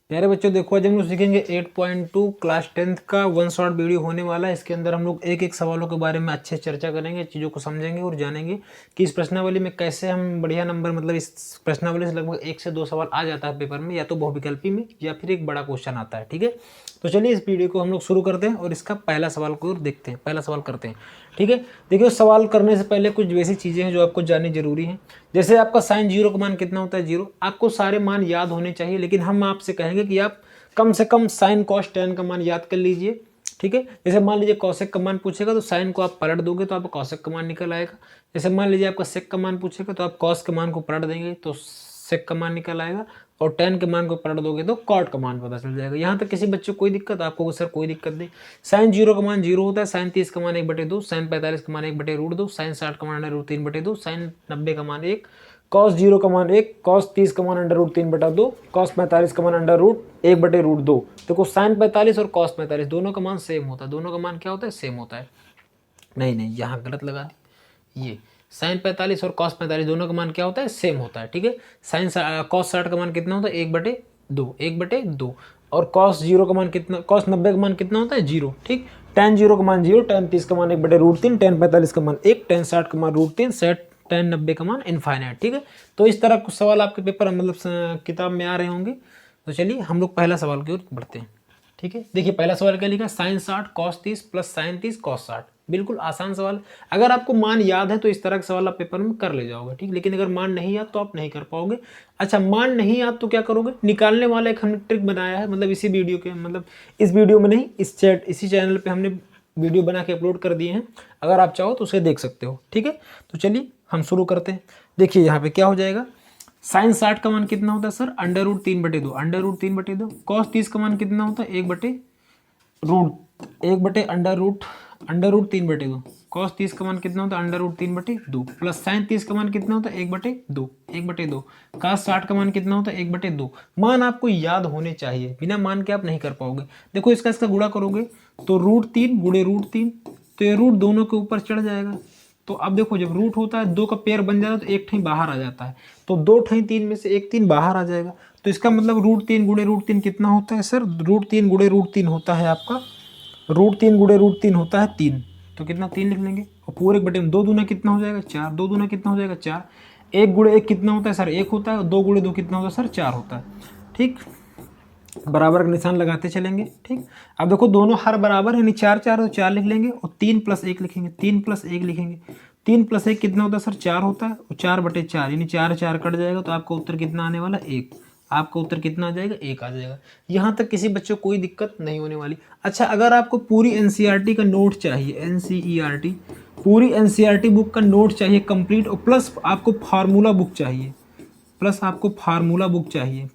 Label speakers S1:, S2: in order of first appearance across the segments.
S1: प्यारे बच्चों देखो आज हम लोग सीखेंगे 8.2 क्लास 10th का वन शॉट वीडियो होने वाला है। इसके अंदर हम लोग एक एक सवालों के बारे में अच्छे से चर्चा करेंगे, चीज़ों को समझेंगे और जानेंगे कि इस प्रश्नावली में कैसे हम बढ़िया नंबर, मतलब इस प्रश्नावली से लगभग 1 से 2 सवाल आ जाता है पेपर में, या तो बहुविकल्पी में या फिर एक बड़ा क्वेश्चन आता है। ठीक है, तो चलिए इस वीडियो को हम लोग शुरू करते हैं और इसका पहला सवाल को देखते हैं, पहला सवाल करते हैं। ठीक है, देखिए सवाल करने से पहले कुछ बेसिक चीज़ें हैं जो आपको जाननी जरूरी है। जैसे आपका साइन जीरो का मान कितना होता है, जीरो। आपको सारे मान याद होने चाहिए, लेकिन हम आपसे कहेंगे कि आप कम से कम साइन कॉस टेन का मान याद कर लीजिए। ठीक है, जैसे मान लीजिए कौशिक का मान पूछेगा तो साइन को आप पलट दोगे तो आपका कौशिक का मान निकल आएगा। जैसे मान लीजिए आपका सेक का मान पूछेगा तो आप कॉस के मान को पलट देंगे तो सेक का मान निकल आएगा, और टेन के मान को पलट दोगे तो कॉट का मान पता चल जाएगा। यहाँ तक किसी बच्चे को कोई दिक्कत, आपको सर कोई दिक्कत नहीं। साइन जीरो का मान जीरो होता है, साइन 30 का मान 1/2, साइन 45 का मान 1/√2, साइन 60 का मान √3/2, साइन 90 का मान 1, कॉस जीरो का मान 1, कॉस 30 का मान √3/2, कॉस 45 का मान √1/√2। देखो साइन 45 और कॉस 45 दोनों का मान सेम होता है, दोनों का मान क्या होता है, सेम होता है। नहीं, यहाँ गलत लगा दी। ये साइन 45 और कॉस 45 दोनों का मान क्या होता है, सेम होता है। ठीक है, साइन कॉस 60 का मान कितना होता है, 1/2, और कॉस जीरो का मान कितना, कॉस 90 का मान कितना होता है, जीरो। ठीक, टेन जीरो का मान जीरो, टेन 30 का मान 1/√3, टेन 45 का मान 1, टेन 60 का मान √3, टेन 90 का मान इनफाइनाइट। ठीक है, तो इस तरह कुछ सवाल आपके पेपर मतलब किताब में आ रहे होंगे। तो चलिए हम लोग पहला सवाल की ओर बढ़ते हैं। ठीक है, देखिए पहला सवाल क्या लिखा, sine 60 cos 30 plus sine 30 cos 60। बिल्कुल आसान सवाल। अगर आपको मान याद है तो इस तरह का सवाल आप पेपर में कर ले जाओगे। ठीक, लेकिन अगर मान नहीं याद तो आप नहीं कर पाओगे। अच्छा, मान नहीं याद तो क्या करोगे, निकालने वाला एक हमने ट्रिक बनाया है, मतलब इसी वीडियो के, मतलब इस वीडियो में नहीं, इसी चैनल पे हमने वीडियो बना के अपलोड कर दिए हैं। अगर आप चाहो तो उसे देख सकते हो। ठीक है, तो चलिए हम शुरू करते हैं। देखिए यहाँ पे क्या हो जाएगा, साइन 60 का मान कितना होता है सर, √3/2, √3/2। कॉस 30 का मान कितना होता है, 1/√3/2। कॉस 30 का मान कितना होता है, √3/2, प्लस साइन 30 का मान कितना होता है, 1/2। कॉस 60 का मान कितना होता है, 1/2। मान आपको याद होने चाहिए, बिना मान के आप नहीं कर पाओगे। देखो इसका गुणा करोगे तो √3 गुणे √3, तो ये रूट दोनों के ऊपर चढ़ जाएगा। तो अब देखो जब रूट होता है, दो का पेयर बन जाता है तो एक ठाई बाहर आ जाता है, तो दो ठाई तीन में से एक तीन बाहर आ जाएगा। तो इसका मतलब √3 गुणे √3 कितना होता है सर, √3 गुणे √3 होता है आपका, √3 गुणे √3 होता है 3। तो कितना, 3 लिख लेंगे, और पूरे बटे में 2 दूना कितना हो जाएगा, 4। 2 दूना कितना हो जाएगा, 4। 1 गुणे 1 कितना होता है सर, 1 होता है, और 2 गुणे 2 कितना होता है सर, 4 होता है। ठीक, बराबर का निशान लगाते चलेंगे। ठीक, अब देखो दोनों हर बराबर है, यानी 4 4 तो 4 लिख लेंगे, और 3 + 1 लिखेंगे, 3 + 1 लिखेंगे। 3 + 1 कितना होता है सर, 4 होता है, और 4/4 यानी 4 4 कट जाएगा, तो आपका उत्तर कितना आने वाला, 1। आपका उत्तर कितना आ जाएगा, 1 आ जाएगा। यहाँ तक किसी बच्चे को कोई दिक्कत नहीं होने वाली। अच्छा, अगर आपको पूरी एनसीईआरटी का नोट चाहिए, एनसीईआरटी पूरी एनसीईआरटी बुक का नोट चाहिए कंप्लीट, और प्लस आपको फार्मूला बुक चाहिए,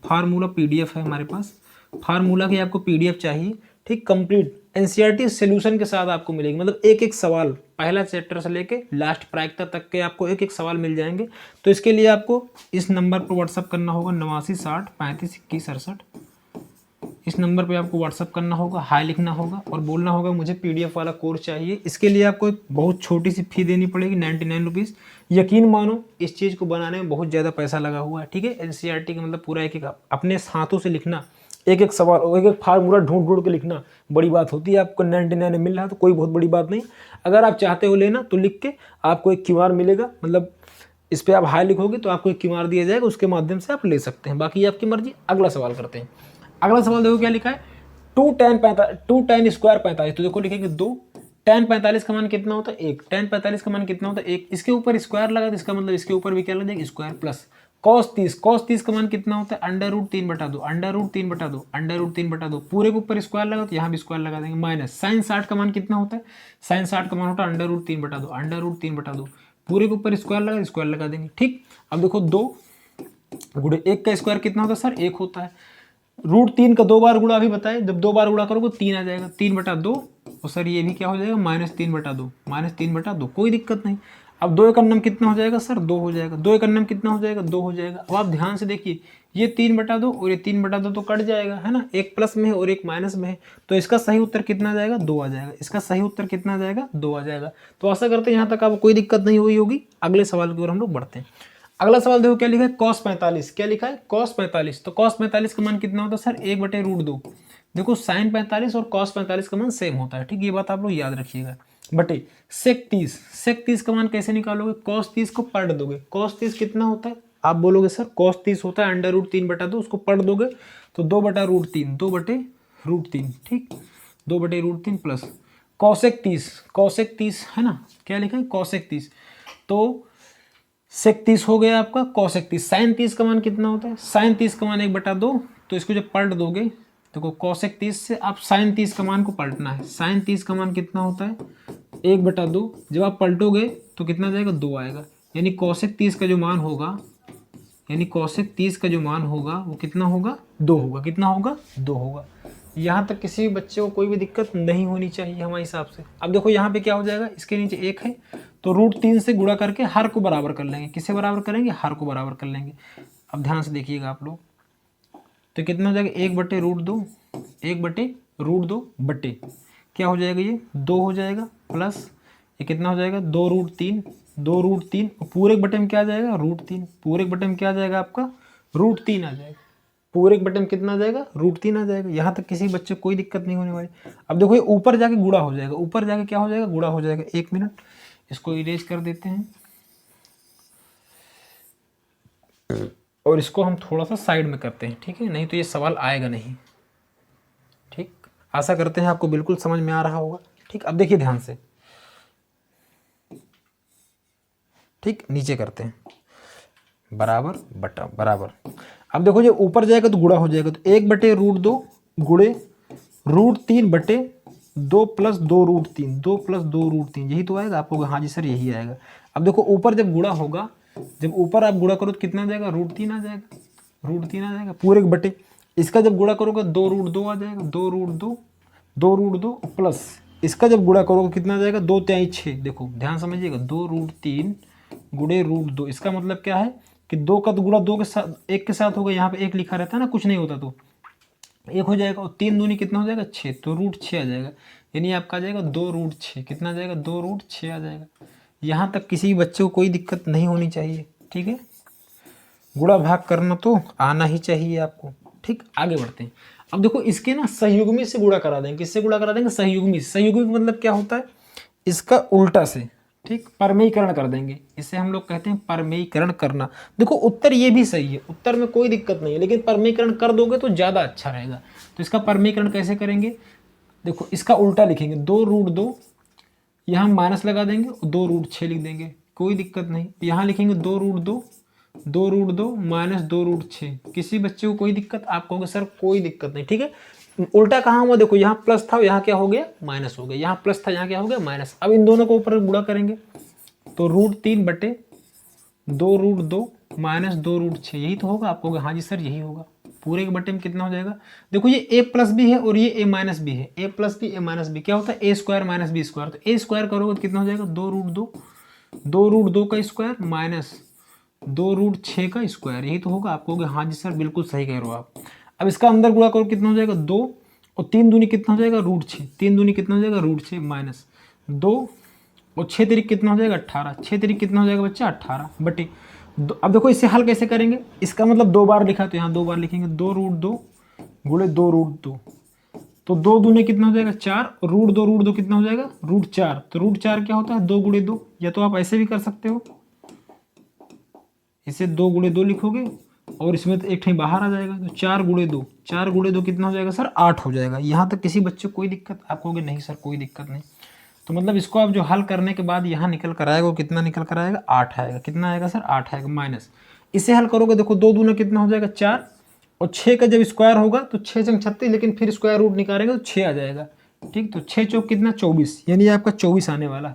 S1: फार्मूला पीडीएफ है हमारे पास, फार्मूला की आपको पीडीएफ चाहिए। ठीक, कंप्लीट एनसीईआरटी सॉल्यूशन के साथ आपको मिलेगी, मतलब एक एक सवाल पहला चैप्टर से लेके लास्ट प्रायिकता तक के आपको एक एक सवाल मिल जाएंगे। तो इसके लिए आपको इस नंबर पर व्हाट्सअप करना होगा, 89 60 35 21 68। इस नंबर पे आपको व्हाट्सअप करना होगा, हाई लिखना होगा और बोलना होगा मुझे पीडीएफ वाला कोर्स चाहिए। इसके लिए आपको एक बहुत छोटी सी फी देनी पड़ेगी, 99 रुपीज़। यकीन मानो इस चीज़ को बनाने में बहुत ज़्यादा पैसा लगा हुआ है। ठीक है, एनसीईआरटी का मतलब पूरा एक एक अपने हाथों से लिखना, एक एक सवाल और एक एक फार्मूला ढूंढ ढूंढ के लिखना बड़ी बात होती है। आपको 99 में मिल रहा है तो कोई बहुत बड़ी बात नहीं। अगर आप चाहते हो लेना तो लिख के आपको एक क्यूआर मिलेगा, मतलब इस पर आप हाई लिखोगे तो आपको एक क्यूआर दिया जाएगा, उसके माध्यम से आप ले सकते हैं। बाकी आपकी मर्जी। अगला सवाल करते हैं। अगला सवाल देखो क्या लिखा है, 2 tan स्क्वायर 45। तो देखो लिखेंगे 2 tan 45 का मान कितना होता है, 1। tan 45 का मान कितना होता है, 1। इसके ऊपर स्क्वायर लगा तो इसका मतलब इसके ऊपर भी क्या लग जाएगा, स्क्वायर। प्लस cos 30 का मान कितना होता है, √3/2, √3/2। पूरे के ऊपर स्क्वायर लगा तो यहाँ भी स्क्वायर लगा देंगे। माइनस साइन 60 का मान कितना होता है, साइन 60 का मान होता है √3/2। पूरे के ऊपर स्क्वायर लगा देंगे। ठीक, अब देखो 2 गुणे 1 का स्क्वायर कितना होता है सर, 1 होता है। √3 का 2 बार गुणा अभी बताए, जब 2 बार गुणा करोगे 3 आ जाएगा, 3/2। और सर ये भी क्या हो जाएगा, -3/2। कोई दिक्कत नहीं। अब 2 एकम कितना हो जाएगा सर, 2 हो जाएगा। 2 एकम कितना हो जाएगा, 2 हो जाएगा। अब आप ध्यान से देखिए, ये 3/2 और ये 3/2 तो कट जाएगा, है ना, एक प्लस में है और एक माइनस में है। तो इसका सही उत्तर कितना आ जाएगा, 2 आ जाएगा। इसका सही उत्तर कितना आ जाएगा, 2 आ जाएगा। तो आशा करते हैं यहाँ तक आपको कोई दिक्कत नहीं हुई होगी। अगले सवाल की ओर हम लोग बढ़ते हैं। अगला सवाल देखो क्या लिखा है, cos 45। क्या लिखा है, cos 45। तो cos 45 का मान कितना होता है सर, 1/√2। देखो sin 45 और cos 45 का मान सेम होता है, ठीक, ये बात आप लोग याद रखिएगा। बटे sec 30, sec 30 का मान कैसे निकालोगे, cos 30 को पलट दोगे। cos 30 कितना होता है, आप बोलोगे सर cos 30 होता है √3/2, उसको पलट दोगे तो 2/√3, 2/√3, ठीक, 2/√3 प्लस cosec 30, cosec 30 है ना, क्या लिखा है cosec 30, तो sec 30 हो गया आपका cosec 30। sin 30 का मान कितना होता है, sin 30 का मान 1/2, तो इसको जब पलट दोगे देखो cosec 30 से आप sin 30 का मान को पलटना है। sin 30 का मान कितना होता है 1/2, जब आप पलटोगे तो कितना जाएगा 2 आएगा, यानी cosec 30 का जो मान होगा, यानी cosec 30 का जो मान होगा वो कितना होगा 2 होगा, कितना होगा 2 होगा। यहाँ तक किसी भी बच्चे को कोई भी दिक्कत नहीं होनी चाहिए हमारे हिसाब से। अब देखो यहाँ पे क्या हो जाएगा, इसके नीचे 1 है तो √3 से गुणा करके हर को बराबर कर लेंगे। किससे बराबर करेंगे, हर को बराबर कर लेंगे। अब ध्यान से देखिएगा आप लोग, तो कितना हो जाएगा 1/√2, 1/√2 बटे क्या हो जाएगा, ये 2 हो जाएगा, प्लस ये कितना हो जाएगा 2√3, 2√3 पूरे बटे में क्या आ जाएगा √3, पूरे बटे में क्या आ जाएगा आपका √3 आ जाएगा, पूरे बटे में कितना आ जाएगा √3 आ जाएगा। यहाँ तक किसी बच्चे को कोई दिक्कत नहीं होने वाली। अब देखो ये ऊपर जाके गुणा हो जाएगा, ऊपर जाके क्या हो जाएगा गुणा हो जाएगा। 1 मिनट इसको इरेज कर देते हैं और इसको हम थोड़ा सा साइड में करते हैं, ठीक है, नहीं तो ये सवाल आएगा नहीं, ठीक। आशा करते हैं आपको बिल्कुल समझ में आ रहा होगा, ठीक। अब देखिए ध्यान से, ठीक, नीचे करते हैं बराबर बटा बराबर। अब देखो जब ऊपर जाएगा तो गुणा हो जाएगा, तो 1/√2 गुणे √3 बटे 2 प्लस 2√3, 2 प्लस 2√3, यही तो आएगा आपको, हाँ जी सर यही आएगा। अब देखो ऊपर जब गुणा होगा, जब ऊपर आप गुणा करो तो कितना आ जाएगा √3 आ जाएगा, √3 आ जाएगा पूरे बटे। इसका जब गुणा करोगे 2√2 आ जाएगा, 2√2 प्लस इसका जब गुणा करोगे कितना आ जाएगा 2 3 6। देखो ध्यान समझिएगा, 2√3 गुणे √2, इसका मतलब क्या है कि 2 का तो गुणा 2 के साथ 1 के साथ होगा, यहाँ पे 1 लिखा रहता है ना, कुछ नहीं होता तो 1 हो जाएगा, और 3 दूनी कितना हो जाएगा 6, तो √6 आ जाएगा, यानी आपका आ जाएगा 2√6, कितना आ जाएगा 2√6 आ जाएगा। यहाँ तक किसी बच्चे को कोई दिक्कत नहीं होनी चाहिए, ठीक है। गुणा भाग करना तो आना ही चाहिए आपको, ठीक। आगे बढ़ते हैं। अब देखो इसके ना सहयुग्मी से गुणा करा देंगे, किससे गुणा करा देंगे सहयुग्मी। सहयुग्मी मतलब क्या होता है, इसका उल्टा से, ठीक, परमेयीकरण कर देंगे, इसे हम लोग कहते हैं परमेयीकरण करना। देखो उत्तर ये भी सही है, उत्तर में कोई दिक्कत नहीं है, लेकिन परमेयीकरण कर दोगे तो ज़्यादा अच्छा रहेगा। तो इसका परमेयीकरण कैसे करेंगे, देखो इसका उल्टा लिखेंगे, 2√2 यहाँ माइनस लगा देंगे और 2√6 लिख देंगे, कोई दिक्कत नहीं। यहाँ लिखेंगे 2√2 माइनस 2√6, किसी बच्चे को कोई दिक्कत, आप कहोगे सर कोई दिक्कत नहीं, ठीक है। उल्टा कहाँ हुआ, देखो यहाँ प्लस था, यहाँ क्या हो गया माइनस हो गया, यहाँ प्लस था, यहाँ क्या हो गया माइनस। अब इन दोनों को ऊपर गुणा करेंगे तो √3 बटे 2√2 माइनस 2√6, यही तो होगा। आप कहोगे हाँ जी सर यही होगा, पूरे के बटे में कितना हो जाएगा। देखो ये a प्लस बी है और ये a माइनस बी है, a plus b a minus b क्या होता है a square minus b square, तो a स्क्वायर करोगे तो कितना हो जाएगा 2√2 का स्क्वायर माइनस 2√6 का स्क्वायर, यही तो होगा। आप कहोगे हाँ जी सर बिल्कुल सही कह रहे हो आप। अब इसका अंदर गुणा करो कितना हो जाएगा 2 और 3 दूनी कितना हो जाएगा √6, 3 दूनी कितना हो जाएगा √6 माइनस 2 और 6 तरीक कितना हो जाएगा 18, 6 तरीक कितना हो जाएगा बच्चा 18 बटे। अब देखो इसे हल कैसे करेंगे, इसका मतलब 2 बार लिखा तो यहाँ 2 बार लिखेंगे, 2√2 गुणे 2√2, तो 2 दूने कितना हो जाएगा 4 और √2 कितना हो जाएगा √4, तो √4 क्या होता है 2 गुणे 2, या तो आप ऐसे भी कर सकते हो, इसे 2 गुणे 2 लिखोगे और इसमें तो एक ठे बाहर आ जाएगा, तो 4 गुणे 2, 4 गुणे 2 कितना हो जाएगा सर 8 हो जाएगा। यहाँ तक किसी बच्चे को कोई दिक्कत, आप कहोगे नहीं सर कोई दिक्कत नहीं, तो मतलब इसको आप जो हल करने के बाद यहाँ निकल कर आएगा वो कितना निकल कर आएगा 8 आएगा, कितना आएगा सर 8 आएगा माइनस। इसे हल करोगे देखो 2 दूना कितना हो जाएगा 4 और 6 का जब स्क्वायर होगा तो 6 संग 36, लेकिन फिर स्क्वायर रूट निकालेंगे तो 6 आ जाएगा, ठीक। तो 6 चौक कितना 24, यानी आपका 24 आने वाला,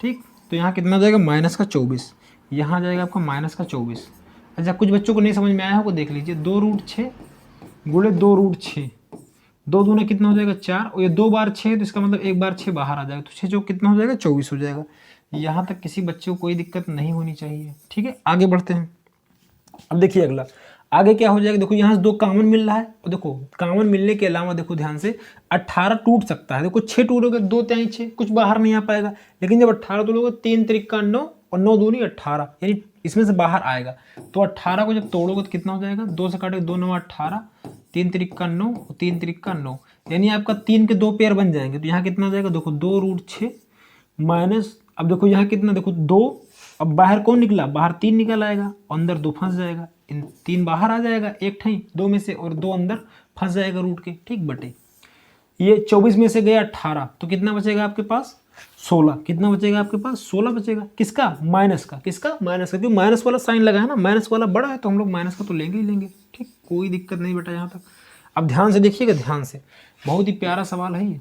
S1: ठीक। तो यहाँ कितना जाएगा माइनस का 24, यहाँ जाएगा आपका माइनस का 24। अच्छा कुछ बच्चों को नहीं समझ में आया होगा, देख लीजिए 2√6 गुणे 2√6, 2 दूना कितना हो जाएगा 4 और ये 2 बार 6 तो इसका मतलब 1 बार 6 बाहर आ जाएगा, तो 6 चौक कितना हो जाएगा 24 हो जाएगा। यहाँ तक किसी बच्चे को कोई दिक्कत नहीं होनी चाहिए, ठीक है। आगे बढ़ते हैं। अब देखिए अगला आगे क्या हो जाएगा, देखो यहाँ से 2 कॉमन मिल रहा है और देखो कॉमन मिलने के अलावा देखो ध्यान से 18 टूट सकता है, देखो 6 टूटोगे 2 3 6 कुछ बाहर नहीं आ पाएगा, लेकिन जब 18 तोड़ोगे 3 त्रिक का 9 और 9 दूनी 18, यानी इसमें से बाहर आएगा। तो 18 को जब तोड़ोगे तो कितना हो जाएगा, 2 से काटोगे 2 9 18, 3 तिरिक्का 9, 3 तिरिक्का 9, यानी आपका 3 के 2 पेयर बन जाएंगे। तो यहाँ कितना हो जाएगा, देखो 2√6 माइनस, अब देखो यहाँ कितना, देखो 2, अब बाहर कौन निकला, बाहर 3 निकल आएगा, अंदर 2 फंस जाएगा, इन 3 बाहर आ जाएगा एक ठाई 2 में से, और 2 अंदर फंस जाएगा रूट के, ठीक बटे ये 24 में से गया 18, तो कितना बचेगा आपके पास 16, कितना बचेगा आपके पास 16 बचेगा, किसका, माइनस का, किसका, माइनस का, क्योंकि माइनस वाला साइन लगा है ना, माइनस वाला बड़ा है तो हम लोग माइनस का तो लेंगे ही लेंगे, ठीक, कोई दिक्कत नहीं बेटा यहाँ तक। अब ध्यान से देखिएगा, ध्यान से, बहुत ही प्यारा सवाल है ये,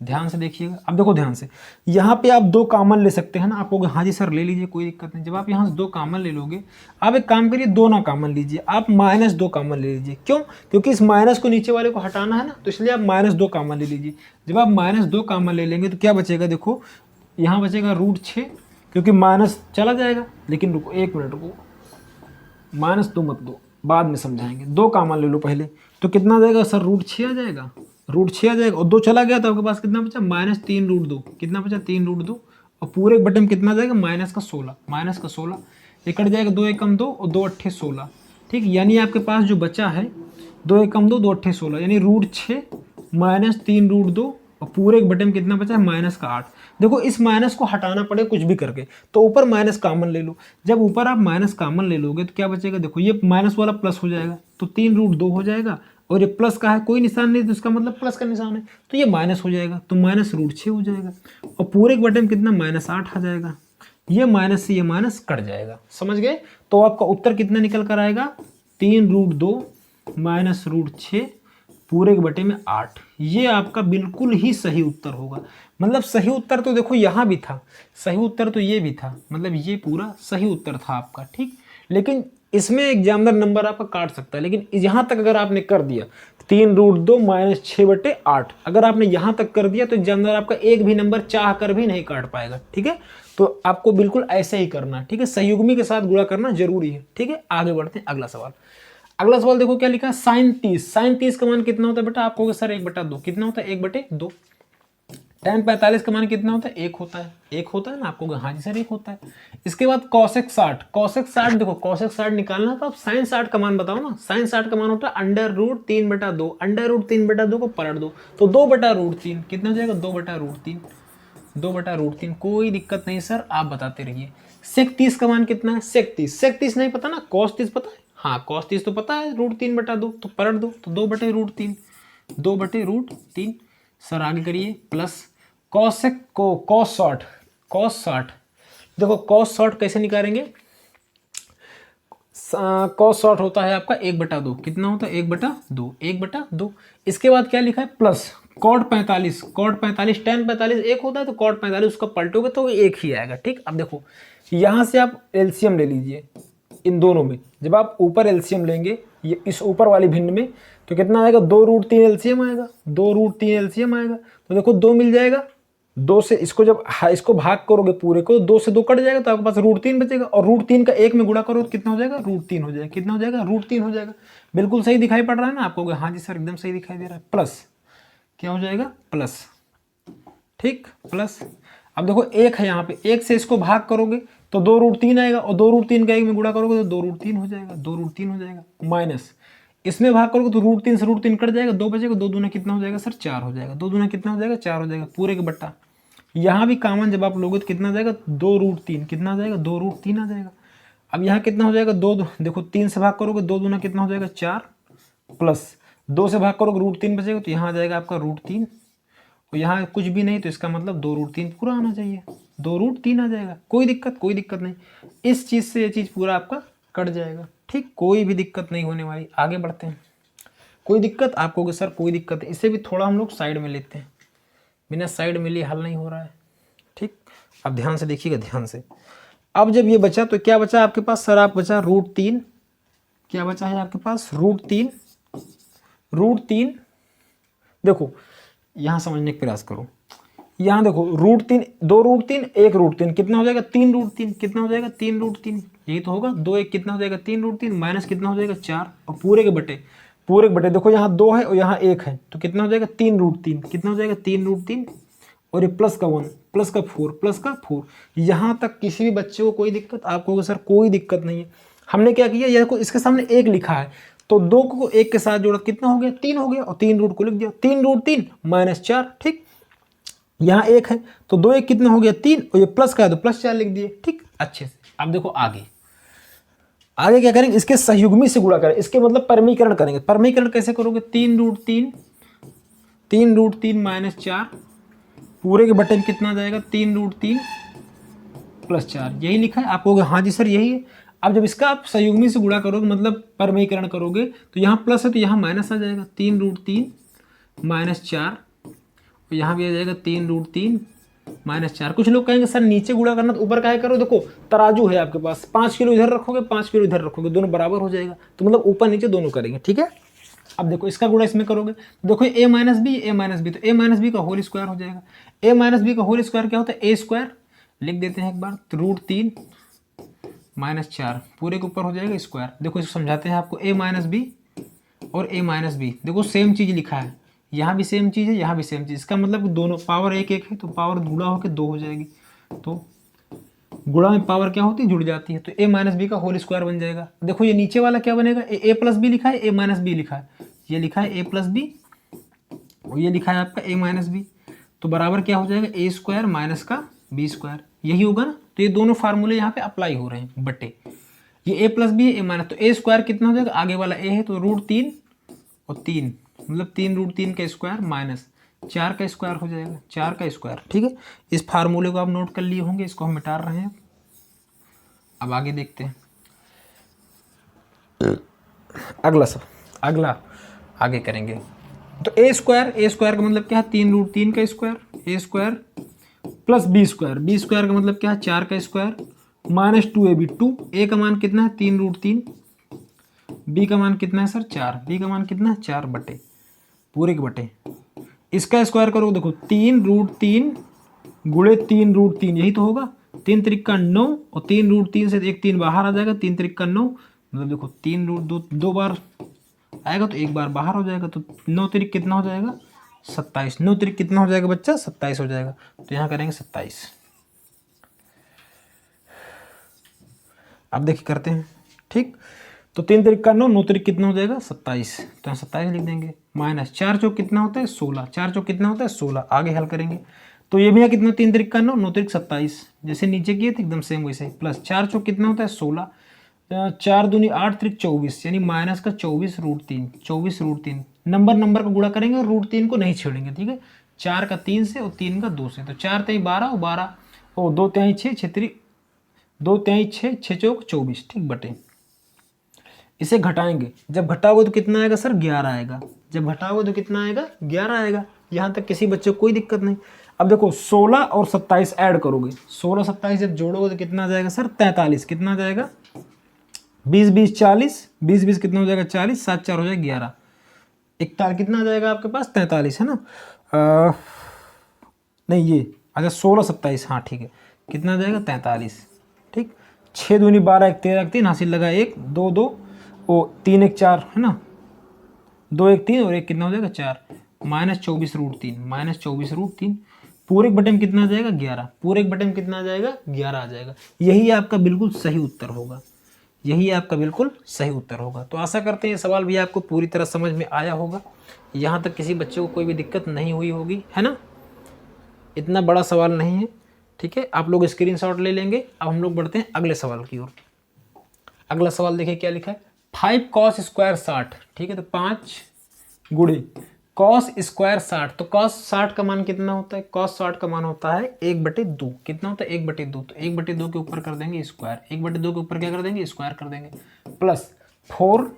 S1: ध्यान से देखिएगा। अब देखो ध्यान से, यहाँ पे आप 2 कॉमन ले सकते हैं ना, आप कहोगे हाँ जी सर ले लीजिए कोई दिक्कत नहीं। जब आप यहाँ से 2 कॉमन ले लोगे, आप एक काम करिए 2 ना कॉमन लीजिए, आप -2 कॉमन ले लीजिए। क्यों, क्योंकि इस माइनस को नीचे वाले को हटाना है ना, तो इसलिए आप -2 कॉमन ले लीजिए। जब आप -2 कॉमन ले लेंगे तो क्या बचेगा, देखो यहाँ बचेगा √6, क्योंकि माइनस चला जाएगा, लेकिन रुको 1 मिनट रुको, -2 मत दो, बाद में समझाएंगे, 2 कॉमन ले लो पहले, तो कितना आ जाएगा सर, √6 आ जाएगा, √6 आ जाएगा, और 2 चला गया तो आपके पास कितना बचा, -3√2, कितना बचा 3√2, और पूरे बटे में कितना आ जाएगा, -16, -16, ये कट जाएगा, 2 एकम 2 और 2 अट्ठे 16, ठीक, यानी आपके पास जो बचा है 2 एकम 2 2 अट्ठे 16, यानी √6 -3√2, और पूरे एक बटे में कितना बचा है, -8। देखो इस माइनस को हटाना पड़े कुछ भी करके, तो ऊपर माइनस कॉमन ले लो, जब ऊपर आप माइनस कॉमन ले लोगे तो क्या बचेगा, देखो ये माइनस वाला प्लस हो जाएगा, तो 3√2 हो जाएगा, और ये प्लस का है कोई निशान नहीं, तो इसका मतलब प्लस का निशान है, तो ये माइनस हो जाएगा, तो -√6 हो जाएगा, और पूरे एक बटे में कितना, -8 आ जाएगा, ये माइनस से ये माइनस कट जाएगा, समझ गए। तो आपका उत्तर कितना निकल कर आएगा, 3√2 -√6 पूरे के बटे में 8, ये आपका बिल्कुल ही सही उत्तर होगा। मतलब सही उत्तर तो देखो यहाँ भी था, सही उत्तर तो ये भी था, मतलब ये पूरा सही उत्तर था आपका, ठीक। लेकिन इसमें एग्जामिनर नंबर आपका काट सकता है, लेकिन यहाँ तक अगर आपने कर दिया 3√2 -6/8, अगर आपने यहाँ तक कर दिया तो एग्जामिनर आपका एक भी नंबर चाह कर भी नहीं काट पाएगा, ठीक है। तो आपको बिल्कुल ऐसे ही करना है, ठीक है, सहयुग्मी के साथ गुणा करना जरूरी है, ठीक है। आगे बढ़ते हैं, अगला सवाल। अगला सवाल देखो क्या लिखा है, sin 30 का मान कितना होता है बेटा, आप कहोगे सर 1/2, कितना होता है 1/2, tan 45 का मान कितना होता है, 1 होता है, 1 होता है ना, आपको हाँ जी सर 1 होता है। इसके बाद cosec 60 देखो cosec 60 निकालना तो आप sin 60 का मान बताओ ना, sin 60 का मान होता है √3/2, √3/2 को पलट दो तो 2/√3, कितना हो जाएगा 2/√3, 2/√3, कोई दिक्कत नहीं सर, आप बताते रहिए। sec 30 का मान कितना है, sec 30 नहीं पता ना, cos 30 पता है, हाँ cos 30 तो पता है, √3/2, तो पलट दो तो 2/√3, 2/√3। सर आगे करिए, प्लस cosec को cos 60 देखो cos 60 कैसे निकालेंगे, cos 60 होता है आपका 1/2, कितना होता है 1/2। इसके बाद क्या लिखा है, प्लस cot 45 tan 45 1 होता है, तो cot 45 उसका पलटोगे तो 1 ही आएगा, ठीक। अब देखो यहाँ से आप एलसीएम ले लीजिए इन दोनों में, जब आप ऊपर एलसीएम लेंगे ये इस ऊपर वाली भिन्न में, तो कितना आएगा 2√3 एलसीएम आएगा, 2√3 एलसीएम आएगा, तो देखो 2 मिल जाएगा, 2 से इसको जब इसको भाग करोगे पूरे को, 2 से 2 कट जाएगा तो आपके पास √3 बचेगा, और √3 का 1 में गुणा करो तो कितना हो जाएगा, √3 हो जाएगा, कितना हो जाएगा √3 हो जाएगा। बिल्कुल सही दिखाई पड़ रहा है ना आपको, हाँ जी सर एकदम सही दिखाई दे रहा है, प्लस क्या हो जाएगा, प्लस, ठीक, प्लस। अब देखो 1 है यहाँ पे, 1 से इसको भाग करोगे तो 2√3 आएगा, और 2√3 का 1 में गुणा करोगे तो 2√3 हो जाएगा, 2√3 हो जाएगा, माइनस इसमें भाग करोगे तो √3 से √3 कट जाएगा, 2 बचेगा, 2 दूना कितना हो जाएगा सर 4 हो जाएगा, 2 दूना कितना हो जाएगा 4 हो जाएगा, पूरे का बट्टा। यहाँ भी कॉमन जब आप लोगे तो कितना आ जाएगा 2√3, कितना आ जाएगा 2√3 आ जाएगा। अब यहाँ कितना हो जाएगा 2, देखो 3 से भाग करोगे 2 दूना कितना हो जाएगा 4, प्लस 2 से भाग करोगे √3 बचेगा, तो यहाँ आ जाएगा आपका √3, और यहाँ कुछ भी नहीं तो इसका मतलब 2√3 पूरा आना चाहिए, 2√3 आ जाएगा, कोई दिक्कत नहीं, इस चीज़ से ये चीज़ पूरा आपका कट जाएगा, ठीक, कोई भी दिक्कत नहीं होने वाली। आगे बढ़ते हैं, कोई दिक्कत, आप कहोगे सर कोई दिक्कत है, इसे भी थोड़ा हम लोग साइड में लेते हैं, बिना साइड में लिए हल नहीं हो रहा है, ठीक। अब ध्यान से देखिएगा, ध्यान से। अब जब ये बचा तो क्या बचा आपके पास सर, आप बचा √3, क्या बचा है आपके पास √3, देखो यहाँ समझने का प्रयास करो, यहाँ देखो √3, 2√3 1√3 कितना हो जाएगा 3√3, कितना हो जाएगा 3√3, यही तो होगा, 2 1 कितना हो जाएगा 3√3, माइनस कितना हो जाएगा 4, और पूरे के बटे देखो यहाँ 2 है और यहाँ 1 है, तो कितना हो जाएगा 3√3, कितना हो जाएगा 3√3, और ये प्लस का 1, प्लस का 4 प्लस का 4। यहाँ तक किसी भी बच्चे को कोई दिक्कत? आप कहोगे सर कोई दिक्कत नहीं है। हमने क्या किया, ये इसके सामने 1 लिखा है तो 2 को 1 के साथ जोड़ा, कितना हो गया? 3 हो गया, और 3 रूट को लिख दिया, 3 रूट 3 माइनस 4। ठीक, यहाँ 1 है तो 2 1 कितना हो गया? 3, और ये प्लस का है तो प्लस 4 लिख दिए। ठीक, अच्छे से। अब देखो आगे क्या करेंगे, इसके सहयुग्मी से गुणा करें, इसके मतलब परमीकरण करेंगे। परमीकरण कैसे करोगे? 3 रूट 3 माइनस 4 पूरे के बटे में कितना आ जाएगा? 3 रूट 3 प्लस 4। यही लिखा है। आप कहोगे हाँ जी सर यही है। अब जब इसका आप संयुग्मी से गुणा करोगे, मतलब परमीकरण करोगे, तो यहाँ प्लस है तो यहाँ माइनस आ जाएगा, 3 रूट 3 माइनस 4, और यहाँ भी आ जाएगा 3 रूट 3 माइनस 4। कुछ लोग कहेंगे सर नीचे गुणा करना तो ऊपर काहे करो? देखो तराजू है आपके पास, 5 किलो इधर रखोगे 5 किलो इधर रखोगे, दोनों बराबर हो जाएगा, तो मतलब ऊपर नीचे दोनों करेंगे। ठीक है, अब देखो इसका गुणा इसमें करोगे, देखो a माइनस बी तो a माइनस बी का होल स्क्वायर हो जाएगा। a माइनस बी का होल स्क्वायर क्या होता है? a स्क्वायर लिख देते हैं एक बार, तो रूट 3 माइनस 4 पूरे के ऊपर हो जाएगा स्क्वायर। देखो इसको समझाते हैं आपको, a माइनस बी और a माइनस बी, देखो सेम चीज़ लिखा है, यहाँ भी सेम चीज़ है, यहाँ भी सेम चीज़। इसका मतलब दोनों पावर 1 1 है तो पावर गुणा होकर 2 हो जाएगी, तो गुणा में पावर क्या होती है? जुड़ जाती है, तो a माइनस बी का होल स्क्वायर बन जाएगा। देखो ये नीचे वाला क्या बनेगा? a प्लस बी लिखा है, a माइनस बी लिखा है, ये लिखा है a प्लस बी और ये लिखा है आपका a माइनस बी, तो बराबर क्या हो जाएगा? a स्क्वायर माइनस का बी स्क्वायर, यही होगा ना। तो ये दोनों फार्मूले यहाँ पे अप्लाई हो रहे हैं, बटे ये a प्लस बी है, a माइनस, तो a स्क्वायर कितना हो जाएगा? आगे वाला a है तो रूट 3 और 3, मतलब 3 रूट 3 का स्क्वायर माइनस 4 का स्क्वायर हो जाएगा, 4 का स्क्वायर। ठीक है, इस फार्मूले को आप नोट कर लिए होंगे, इसको हम मिटा रहे हैं। अब आगे देखते हैं अगला आगे करेंगे। तो a स्क्वायर का मतलब क्या है? 3 रूट 3 का square, a square plus b square का मतलब क्या है? 4 का स्क्वायर माइनस 2ab, 2a का मान कितना है? 3 रूट 3, b का मान कितना है सर? 4, b का मान कितना है? 4 बटे पूरे के बटे, इसका स्क्वायर करो, देखो 3 रूट 3 गुणे 3 रूट 3, यही तो होगा, 3 त्रिक 9 और 3 रूट 3 से एक 3 बाहर आ जाएगा, 3 त्रिक 9, मतलब देखो 3 रूट 2 बार आएगा तो एक बार बाहर हो जाएगा, तो 9 त्रिक कितना हो जाएगा? 27। 9 त्रिक कितना हो जाएगा बच्चा? 27 हो जाएगा, तो यहाँ करेंगे 27। अब देखिए करते हैं। ठीक, तो 3 त्रिक 9, 9 त्रिक कितना हो जाएगा? 27, तो यहाँ 27 लिख देंगे, माइनस 4 चौक कितना होता है? 16, 4 चौक कितना होता है? 16। आगे हल करेंगे तो ये भी यहाँ कितना? 3 त्रिक 9, 9 त्रिक 27, जैसे नीचे किए थे एकदम सेम वैसे ही, प्लस 4 चौक कितना होता है? 16, 4 दूनी 8 त्रिक 24, यानी माइनस का 24 रूट 3, 24 रूट 3। नंबर का गुणा करेंगे और रूट 3 को नहीं छेड़ेंगे। ठीक है, 4 का 3 से और 3 का 2 से, तो 4 3 12 और 12 और 2 3 6, 2 3 6, 6 चौक 24। ठीक, बटे इसे घटाएंगे, जब घटाओगे तो कितना आएगा सर? 11 आएगा। जब घटाओगे तो कितना आएगा? 11 आएगा। यहाँ तक किसी बच्चे को कोई दिक्कत नहीं। अब देखो 16 और 27 ऐड करोगे, 16 27 जब जोड़ोगे तो कितना आ जाएगा सर? 43। कितना आ जाएगा? 20 20 40, 20 20 कितना हो जाएगा? 40, 7 4 हो जाएगा 11, 41 कितना आ जाएगा आपके पास? 43 है ना। नहीं ये अच्छा 16 27, हाँ ठीक है, कितना आ जाएगा? 43। ठीक, 6 दूनी 12, 1 13, 3 हासिल लगा 1 2 2 ओ 3 1 4 है ना, 2 1 3 और 1 कितना हो जाएगा? 4, माइनस 24 रूट 3, माइनस 24 रूट 3 पूरे एक बटे में कितना आ जाएगा? 11, पूरे एक बटे में कितना आ जाएगा? 11 आ जाएगा। यही आपका बिल्कुल सही उत्तर होगा, यही आपका बिल्कुल सही उत्तर होगा। तो आशा करते हैं ये सवाल भी आपको पूरी तरह समझ में आया होगा, यहाँ तक किसी बच्चे को कोई भी दिक्कत नहीं हुई होगी, है ना। इतना बड़ा सवाल नहीं है। ठीक है, आप लोग स्क्रीनशॉट ले लेंगे। अब हम लोग बढ़ते हैं अगले सवाल की ओर। अगला सवाल देखिए क्या लिखा है, 5 कॉस स्क्वायर 60। ठीक है, तो 5 गुणे कॉस स्क्वायर 60, तो कॉस 60 का मान कितना होता है? कॉस 60 का मान होता है 1/2। कितना होता है? 1/2, तो 1/2 के ऊपर कर देंगे स्क्वायर, 1/2 के ऊपर क्या कर देंगे? स्क्वायर कर देंगे, प्लस 4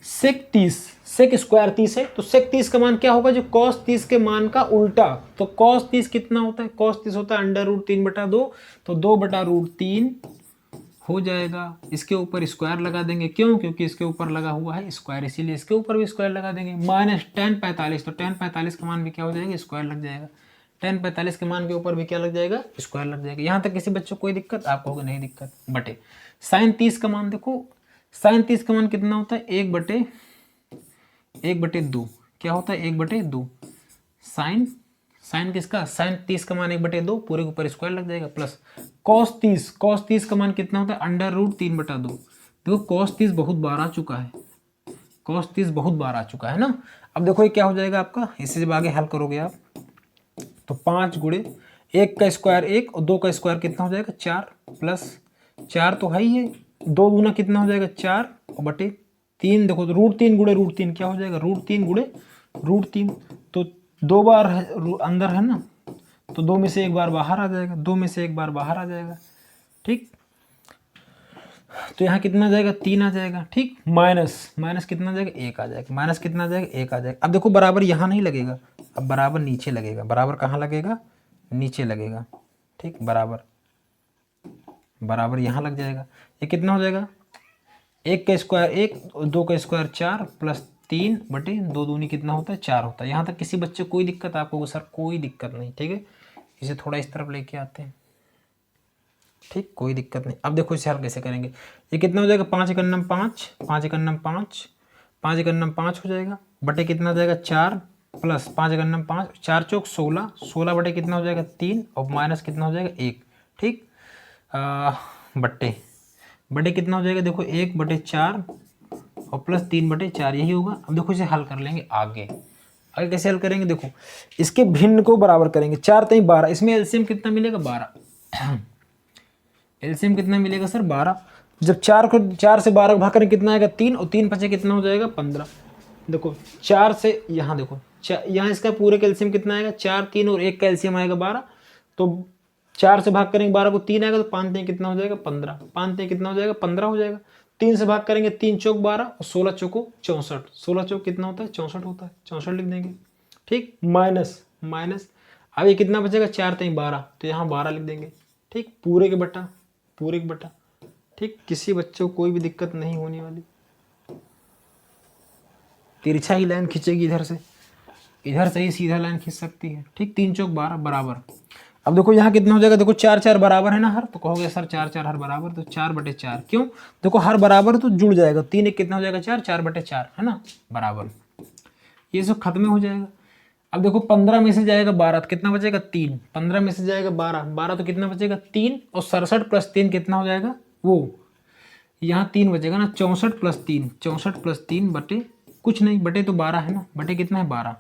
S1: सेक 30, सेक स्क्वायर 30 है, तो सेक 30 का मान क्या होगा? जो कॉस 30 के मान का उल्टा, तो कॉस 30 कितना होता है? कॉस 30 होता है √3/2, तो 2/√3 हो जाएगा। इसके ऊपर स्क्वायर लगा देंगे, क्यों? क्योंकि इसके ऊपर लगा हुआ है स्क्वायर, इसीलिए इसके ऊपर भी स्क्वायर लगा देंगे। माइनस tan 45, तो tan 45 का मान भी क्या हो जाएगा? स्क्वायर लग जाएगा। tan 45 के मान के ऊपर भी क्या लग जाएगा? स्क्वायर लग जाएगा। यहाँ तक किसी बच्चे को कोई दिक्कत? आप कहोगे नहीं दिक्कत। बटे साइन 30 का मान देखो, साइन 30 का मान कितना होता है? 1/2 क्या होता है? 1/2 साइन साइन किसका, साइन 30 का मान 1/2, पूरे के ऊपर स्क्वायर लग जाएगा, प्लस कॉस 30 का मान कितना होता है, √3/2। देखो कॉस 30 बहुत बार आ चुका है, कॉस 30 बहुत बार आ चुका है ना। अब देखो ये क्या हो जाएगा आपका, इससे जब आगे हल करोगे आप तो 5 गुणे 1 का स्क्वायर 1 और 2 का स्क्वायर कितना हो जाएगा 4, प्लस 4 तो है ही है, 2 दूना कितना हो जाएगा 4 और बटे 3। देखो तो √3 गुणे √3 क्या हो जाएगा, √3 गुणे √3, तो 2 बार है, अंदर है ना, तो 2 में से 1 बार बाहर आ जाएगा, 2 में से 1 बार बाहर आ जाएगा, ठीक। तो यहाँ कितना आ जाएगा 3 आ जाएगा, ठीक। माइनस कितना आ जाएगा 1 आ जाएगा, माइनस कितना आ जाएगा 1 आ जाएगा। अब देखो बराबर यहाँ नहीं लगेगा, अब बराबर नीचे लगेगा, बराबर कहाँ लगेगा, नीचे लगेगा, ठीक। बराबर यहाँ लग जाएगा, ये कितना हो जाएगा 1 का स्क्वायर 1 और 2 का स्क्वायर 4 प्लस 3/2 दूनी कितना होता है 4 होता है। यहाँ तक किसी बच्चे कोई दिक्कत आपको, सर कोई दिक्कत नहीं, ठीक है। इसे थोड़ा इस तरफ लेके आते हैं, ठीक, कोई दिक्कत नहीं। अब देखो इसे हल कैसे करेंगे, ये कितना हो जाएगा 5 × 5 5, 5 × 5 5 × 5 हो जाएगा, बटे कितना हो जाएगा 4 प्लस 5 × 5 4 चौक 16, 16 बटे कितना हो जाएगा 3 और माइनस कितना हो जाएगा 1, ठीक। बटे कितना हो जाएगा, देखो 1/4 और प्लस 3/4 यही होगा। अब देखो इसे हल कर लेंगे आगे कैसे हल करेंगे, देखो इसके भिन्न को बराबर करेंगे, 4 × 3 12, इसमें एलसीएम कितना मिलेगा 12। एलसीएम कितना मिलेगा सर 12। जब 4 से 12 भाग करें कितना आएगा 3 और 3 5 कितना हो जाएगा 15। देखो 4 से यहाँ देखो यहाँ इसका पूरे का एलसीएम कितना आएगा 4 3 और 1 का एलसीएम आएगा 12। तो 4 से भाग करेंगे 12 को 3 आएगा, तो 5 3 कितना हो जाएगा 15, 5 3 कितना हो जाएगा 15 हो जाएगा। 3 से भाग करेंगे 3 चौक 12 और 16 चौको 64, 16 चौक कितना होता है 64 होता है, 64 लिख देंगे, ठीक। माइनस अब ये कितना बचेगा 4 3 12, तो यहाँ 12 लिख देंगे, ठीक। पूरे के बटा, ठीक। किसी बच्चे को कोई भी दिक्कत नहीं होने वाली, तिरछा ही लाइन खींचेगी इधर से ही सीधा लाइन खींच सकती है, ठीक। 3 चौक 12 बराबर। अब देखो यहाँ कितना हो जाएगा, देखो 4 4 बराबर है ना हर, तो कहोगे सर 4 4 हर बराबर, तो 4/4 क्यों, देखो हर बराबर तो जुड़ जाएगा, 3 1 कितना हो जाएगा 4, 4/4 है ना बराबर, ये सब खत्म हो जाएगा। अब देखो 15 में से जाएगा 12 तो कितना बचेगा 3, 15 में से जाएगा 12 तो कितना बचेगा 3 और 67 + 3 कितना हो जाएगा, वो यहाँ 3 बचेगा ना, 64 + 3 बटे कुछ नहीं, बटे तो 12 है ना, बटे कितना है 12,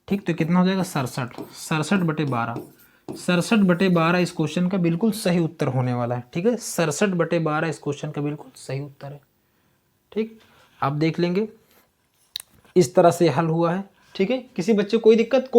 S1: ठीक। तो कितना हो जाएगा 67/12, 67/12 इस क्वेश्चन का बिल्कुल सही उत्तर होने वाला है, ठीक है। 67/12 इस क्वेश्चन का बिल्कुल सही उत्तर है, ठीक। आप देख लेंगे इस तरह से हल हुआ है, ठीक है। किसी बच्चे कोई दिक्कत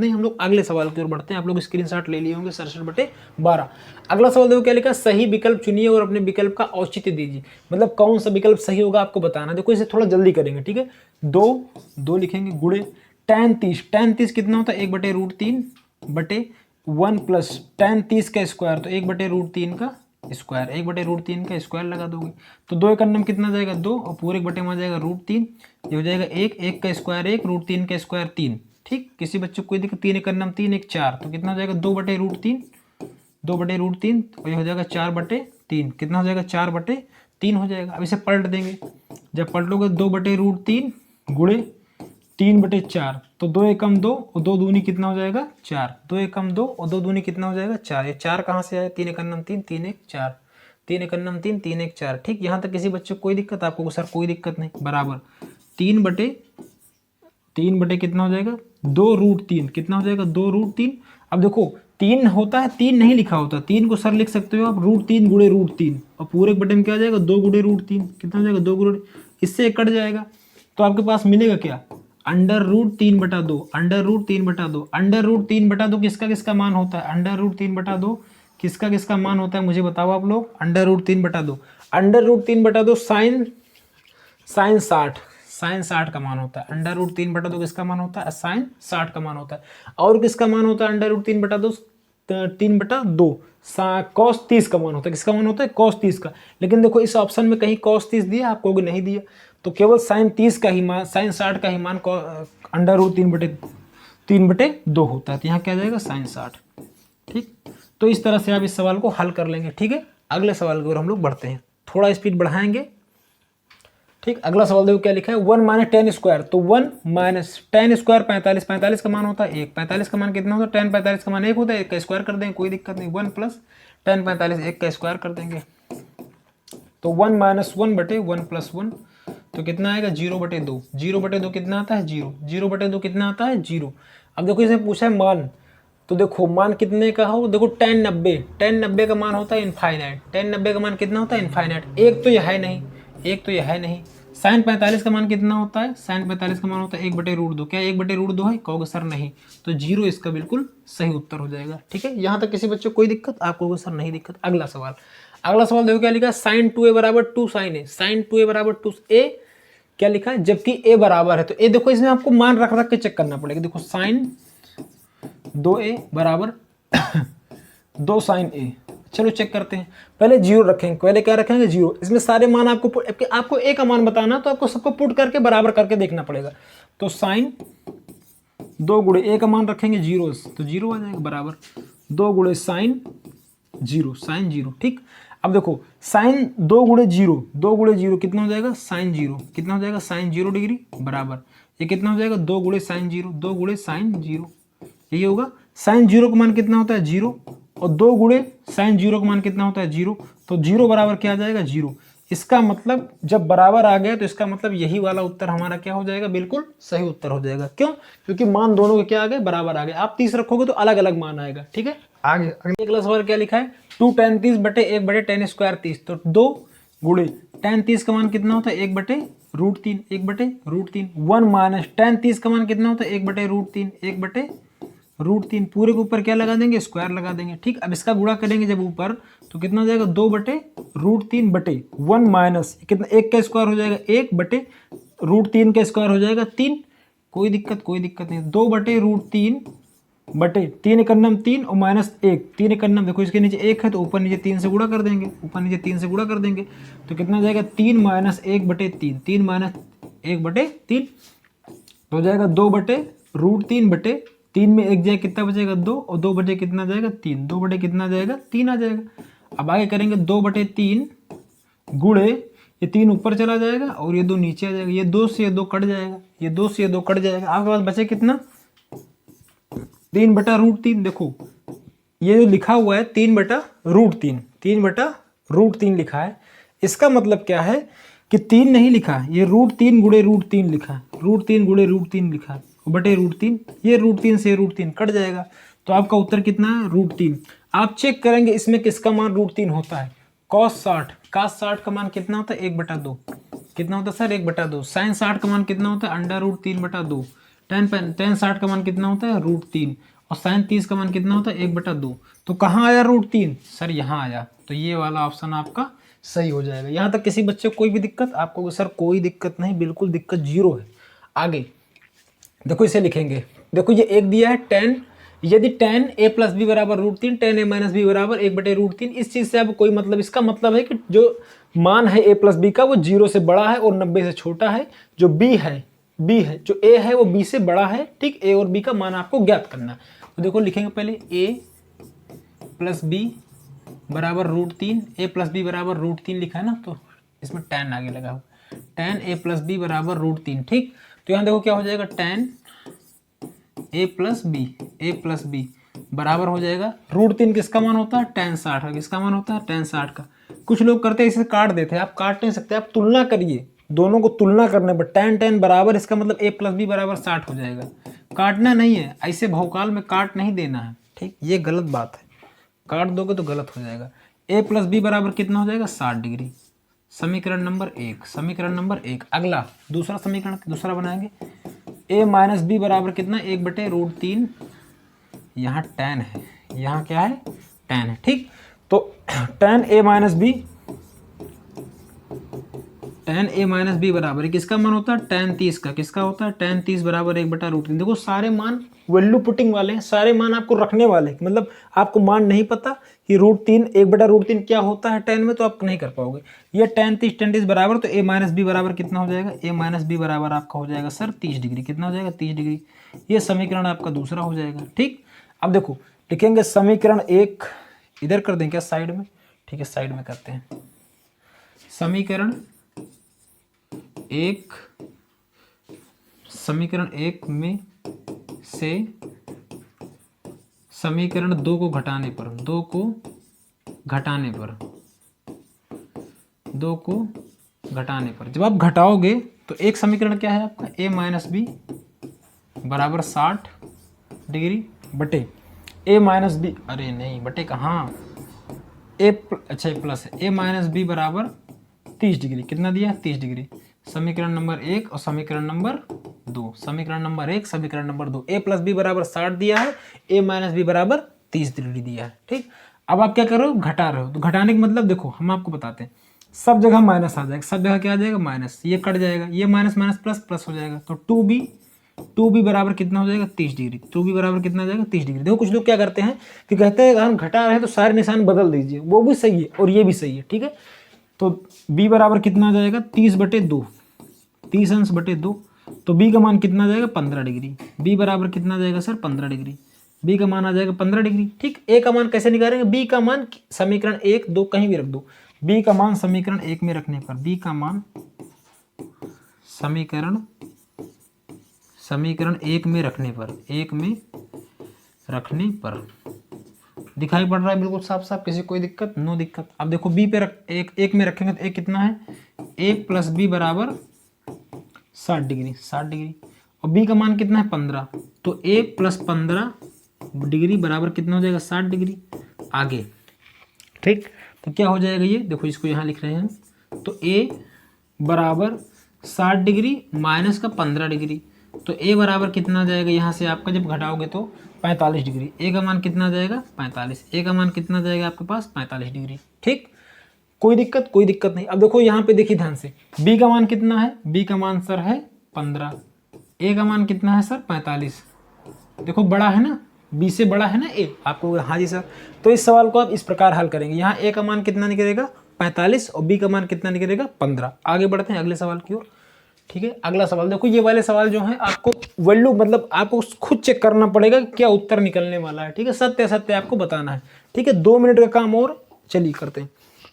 S1: नहीं। हम लोग अगले सवाल की ओर बढ़ते हैं। आप लोग स्क्रीनशॉट ले लिए होंगे 67/12। अगला सवाल देखो क्या लिखा, सही विकल्प चुनिए और अपने विकल्प का औचित्य दीजिए। मतलब कौन सा विकल्प सही होगा आपको बताना। देखो इसे थोड़ा जल्दी करेंगे, ठीक है। 2 लिखेंगे गुणे tan 30 कितना होता है 1/√3 बटे 1 प्लस tan 30 का स्क्वायर, तो 1/√3 का स्क्वायर, 1/√3 का स्क्वायर लगा दोगे तो 2 का नंबर कितना जाएगा 2 और पूरे बटे में आ जाएगा √3, ये हो जाएगा 1 का स्क्वायर 1 √3 का स्क्वायर 3, ठीक। किसी बच्चे को कोई दिक्कत, 3 का नंबर 3 1 4, तो कितना हो जाएगा 2/√3 और ये हो जाएगा 4/3, कितना हो जाएगा 4/3 हो जाएगा। अब इसे पलट देंगे, जब पलटोगे 2/√3 गुणे 3/4, तो 2 एकम 2 और 2 दूनी कितना हो जाएगा 4, 2 एकम 2 और 2 दूनी कितना हो जाएगा 4, ये 4 कहाँ से आया 3 एकम 3 3 1 4, 3 एकम 3 3 1 4, ठीक। यहाँ तक किसी बच्चे को कोई दिक्कत, आपको सर कोई दिक्कत नहीं, बराबर 3 बटे कितना हो जाएगा 2√3, कितना हो जाएगा 2√3। अब देखो 3 होता है, 3 नहीं लिखा होता, 3 को सर लिख सकते हो आप √3 गुणे √3 और पूरे बटे में क्या आ जाएगा 2 गुणे √3, कितना हो जाएगा 2 गुणे, इससे कट जाएगा तो आपके पास मिलेगा क्या √3/2, √3/2 किसका मान होता है, √3/2 किसका मान होता है मुझे बताओ आप लोग। √3/2 साइन 60 का मान होता है। √3/2 किसका मान होता है, साइन 60 का मान होता है। और किसका मान होता है √3/2 3/2 cos 30 का मान होता है। किसका मान होता है cos 30 का। लेकिन देखो इस ऑप्शन में कहीं cos 30 दिया, आपको नहीं दिया, तो केवल साइन 30 का ही मान, साइन 60 का ही मान √3/2 होता है। तो यहाँ क्या जाएगा साइन 60, ठीक। तो इस तरह से आप इस सवाल को हल कर लेंगे, ठीक है। अगले सवाल की ओर हम लोग बढ़ते हैं, थोड़ा स्पीड बढ़ाएंगे ठीक, अगला सवाल देखो क्या लिखा है, 1 माइनस टेन स्क्वायर, तो 1 माइनस टेन स्क्वायर 45, 45 का मान होता है 1, 45 का मान कितना होता है 10, 45 का मान 1 होता है, 1 का स्क्वायर कर देंगे कोई दिक्कत नहीं, 1 प्लस 10 45 1 का स्क्वायर कर देंगे, तो 1 माइनस 1 बटे 1 प्लस 1, तो कितना आएगा 0 बटे 2, 0 बटे 2 कितना आता है 0, 0 बटे 2 कितना आता है 0। अब देखो इसे पूछा है मान, तो देखो मान कितने का हो, देखो 10 90, 10 90 का मान होता है इनफाइनाइट, 10 90 का मान कितना होता है इनफाइनाइट, एक तो यह है नहीं, एक तो यह है नहीं। साइन 45 का मान कितना होता है, साइन 45 का मान होता है 1 बटे रूट 2, क्या 1 बटे रूट 2 है, कहोगे सर नहीं, तो 0 इसका बिल्कुल सही उत्तर हो जाएगा। ठीक है, यहाँ तक किसी बच्चे को कोई दिक्कत, आप कहोगे सर नहीं दिक्कत। अगला सवाल, अगला सवाल देखो क्या लिखा है, साइन 2a बराबर 2 साइन ए, साइन 2a बराबर 2a क्या लिखा है, जबकि a बराबर है, तो a देखो इसमें आपको मान रख रख के चेक करना पड़ेगा। देखो साइन 2a बराबर 2 साइन ए, चलो चेक करते हैं, पहले 0 रखेंगे, पहले क्या रखेंगे 0, इसमें सारे मान आपको ए का मान बताना, तो आपको सबको पुट करके बराबर करके देखना पड़ेगा। तो साइन 2 गुणे ए का मान रखेंगे 0, तो 0 आ जाएगा बराबर 2 गुणे साइन 0, साइन 0। ठीक, अब देखो साइन 2 गुणे 0, 2 गुणे 0 कितना हो जाएगा साइन 0, कितना हो जाएगा साइन 0 डिग्री बराबर, ये कितना हो जाएगा 2 गुणे साइन 0, 2 गुणे साइन 0, यही होगा। साइन 0 का मान कितना होता है 0, और 2 गुणे साइन 0 का मान कितना होता है 0, तो 0 बराबर क्या आ जाएगा 0। इसका मतलब जब बराबर आ गया तो इसका मतलब यही वाला उत्तर हमारा क्या हो जाएगा, बिल्कुल सही उत्तर हो जाएगा। क्यों, क्योंकि मान दोनों के क्या आ गए बराबर आ गए, आप 30 रखोगे तो अलग अलग मान आएगा। ठीक है, आगे अगला सवाल क्या लिखा है, 2 tan 30 बटे 1 बटे टेन स्क्वायर 30, तो 2 गुणे tan 30 का मान कितना होता है 1 बटे रूट 3, 1 बटे रूट 3, 1 माइनस tan 30 का मान कितना होता है 1 बटे रूट 3, 1 बटे रूट 3, पूरे के ऊपर क्या लगा देंगे स्क्वायर लगा देंगे। ठीक, अब इसका गुणा करेंगे जब ऊपर, तो कितना हो जाएगा 2 बटे रूट 3 बटे 1 माइनस कितना 1 का स्क्वायर हो जाएगा 1 बटे रूट 3 का स्क्वायर हो जाएगा 3, कोई दिक्कत नहीं, 2 बटे रूट 3 बटे 3 एकन्नम 3 और माइनस 1, 3 एकन्नम देखो इसके नीचे 1 है तो ऊपर नीचे 3 से गुणा कर देंगे, ऊपर नीचे 3 से गुणा कर देंगे, तो कितना हो जाएगा 3 माइनस 1 बटे 3, 3 माइनस 1 बटे 3, तो हो जाएगा 2 बटे रूट 3 बटे 3 में 1 जाए कितना बचेगा 2, और 2 बटे कितना जाएगा 3, 2 बटे कितना जाएगा 3 आ जाएगा। अब आगे करेंगे 2 बटे 3 गुणे, ये 3 ऊपर चला जाएगा और ये 2 नीचे आ जाएगा, ये 2 से ये 2 कट जाएगा, ये 2 से ये 2 कट जाएगा, आपके पास बचे कितना 3 बटा रूट 3। देखो ये जो लिखा हुआ है 3 बटा रूट 3, 3 बटा रूट 3 लिखा है, इसका मतलब क्या है कि 3 नहीं लिखा है, ये रूट 3 गुणे रूट 3 लिखा है, रूट 3 गुणे रूट 3 लिखा है बटे रूट 3, ये रूट 3 से रूट 3 कट जाएगा, तो आपका उत्तर कितना है रूट 3। आप चेक करेंगे इसमें किसका मान रूट 3 होता है, कॉस 60, कॉस 60 का मान कितना होता है 1 बटा 2, कितना होता है सर 1 बटा 2, साइन 60 का मान कितना होता है अंडर रूट 3 बटा 2, टेन 60 का मान कितना होता है रूट 3, और साइन 30 का मान कितना होता है 1 बटा 2, तो कहाँ आया रूट 3 सर यहाँ आया, तो ये वाला ऑप्शन आपका सही हो जाएगा। यहाँ तक किसी बच्चे को कोई भी दिक्कत, आपको सर कोई दिक्कत नहीं, बिल्कुल दिक्कत 0 है। आगे देखो इसे लिखेंगे, देखो ये एक दिया है tan, यदि tan a प्लस बी बराबर रूट 3, tan a माइनस बी बराबर 1 बटे रूट 3, इस चीज़ से अब कोई मतलब, इसका मतलब है कि जो मान है a प्लस बी का वो 0 से बड़ा है और 90 से छोटा है, जो b है जो a है वो b से बड़ा है। ठीक, a और b का मान आपको ज्ञात करना है, तो देखो लिखेंगे पहले a प्लस बी बराबर रूट 3, a प्लस बी बराबर रूट 3 लिखा है ना, तो इसमें tan आगे लगा हुआ, tan a प्लस बी बराबर रूट 3। ठीक, तो यहाँ देखो क्या हो जाएगा tan a प्लस बी बराबर हो जाएगा रूट 3, किसका मान होता है tan 60 का, किसका मान होता है tan 60 का। कुछ लोग करते हैं इसे काट देते हैं, आप काट नहीं सकते, आप तुलना करिए, दोनों को तुलना करने पर tan बराबर, इसका मतलब a प्लस बी बराबर 60 हो जाएगा, काटना नहीं है, ऐसे भौकाल में काट नहीं देना है। ठीक, ये गलत बात है, काट दोगे तो गलत हो जाएगा। a प्लस बी बराबर कितना हो जाएगा 60 डिग्री, समीकरण नंबर 1, समीकरण नंबर 1। अगला दूसरा समीकरण दूसरा बनाएंगे, a माइनस बी बराबर कितना 1 बटे रूट 3, यहाँ tan है, यहाँ क्या है tan है। ठीक, तो tan a माइनस बी बराबर किसका मान होता है tan 30 का, किसका होता है tan 30 बराबर 1 बटा रूट 3। देखो सारे मान वैल्यू पुटिंग वाले हैं, सारे मान आपको रखने वाले हैं, मतलब आपको मान नहीं पता कि रूट 3 1 बटा रूट 3 क्या होता है tan में, तो आप नहीं कर पाओगे। ये tan 30 बराबर, तो a माइनस बी बराबर कितना हो जाएगा, a माइनस बी बराबर आपका हो जाएगा सर 30 डिग्री, कितना हो जाएगा 30 डिग्री, ये समीकरण आपका दूसरा हो जाएगा। ठीक, अब देखो लिखेंगे समीकरण 1 इधर कर दें क्या साइड में, ठीक है साइड में करते हैं, समीकरण एक समीकरण 1 में से समीकरण 2 को घटाने पर, 2 को घटाने पर जब आप घटाओगे तो एक समीकरण क्या है आपका, a माइनस बी बराबर 60 डिग्री बटे a माइनस बी, अरे नहीं बटे कहाँ, अच्छा प्लस है, a माइनस बी बराबर 30 डिग्री, कितना दिया है 30 डिग्री। समीकरण नंबर 1 और समीकरण नंबर 2, समीकरण नंबर 1 समीकरण नंबर 2, a प्लस बी बराबर 60 दिया है, a माइनस बी बराबर 30 डिग्री दिया है। ठीक, अब आप क्या कर रहे हो, घटा रहे हो। तो घटाने का मतलब देखो हम आपको बताते हैं, सब जगह माइनस आ जाएगा, सब जगह क्या आ जाएगा माइनस, ये कट जाएगा, ये माइनस माइनस प्लस प्लस हो जाएगा, तो 2b बराबर कितना हो जाएगा 30 डिग्री, 2b बराबर कितना हो जाएगा 30 डिग्री। देखो कुछ लोग क्या करते हैं कि कहते हैं हम घटा रहे हैं तो सारे निशान बदल दीजिए, वो भी सही है और ये भी सही है। ठीक है, तो b बराबर कितना आ जाएगा 30/2, 30 अंश बटे 2, तो b का मान कितना आ जाएगा 15 डिग्री, b बराबर कितना आ जाएगा सर 15 डिग्री, b का मान आ जाएगा 15 डिग्री। ठीक, a का मान कैसे निकालेंगे, b का मान समीकरण 1 2 कहीं भी रख दो, b का मान समीकरण 1 में रखने पर, b का मान समीकरण 1 में रखने पर, 1 में रखने पर दिखाई पड़ रहा है बिल्कुल साफ साफ, किसी कोई दिक्कत, नो दिक्कत। अब देखो b पे एक में रखेंगे तो a कितना है, a प्लस बी बराबर 60 डिग्री, 60 डिग्री, और b का मान कितना है 15, तो a प्लस 15 डिग्री बराबर कितना हो जाएगा 60 डिग्री। आगे ठीक, तो क्या हो जाएगा ये देखो, इसको यहाँ लिख रहे हैं, तो a बराबर 60 डिग्री माइनस का 15 डिग्री, तो a बराबर कितना आ जाएगा, यहाँ से आपका जब घटाओगे तो 45 डिग्री, a का मान कितना आ जाएगा 45, a का मान कितना आ जाएगा आपके पास 45 डिग्री। ठीक, कोई दिक्कत, कोई दिक्कत नहीं। अब देखो यहाँ पे देखिए ध्यान से, b का मान कितना है, b का मान सर है 15, a का मान कितना है सर 45, देखो बड़ा है ना, b से बड़ा है ना a आपको, हाँ जी सर। तो इस सवाल को आप इस प्रकार हल करेंगे, यहाँ a का मान कितना निकलेगा 45 और b का मान कितना निकलेगा 15। आगे बढ़ते हैं अगले सवाल की ओर। ठीक है, अगला सवाल देखो, ये वाले सवाल जो है आपको वैल्यू मतलब आपको खुद चेक करना पड़ेगा क्या उत्तर निकलने वाला है। ठीक है, सत्य सत्य आपको बताना है। ठीक है, 2 मिनट का काम और चलिए करते हैं।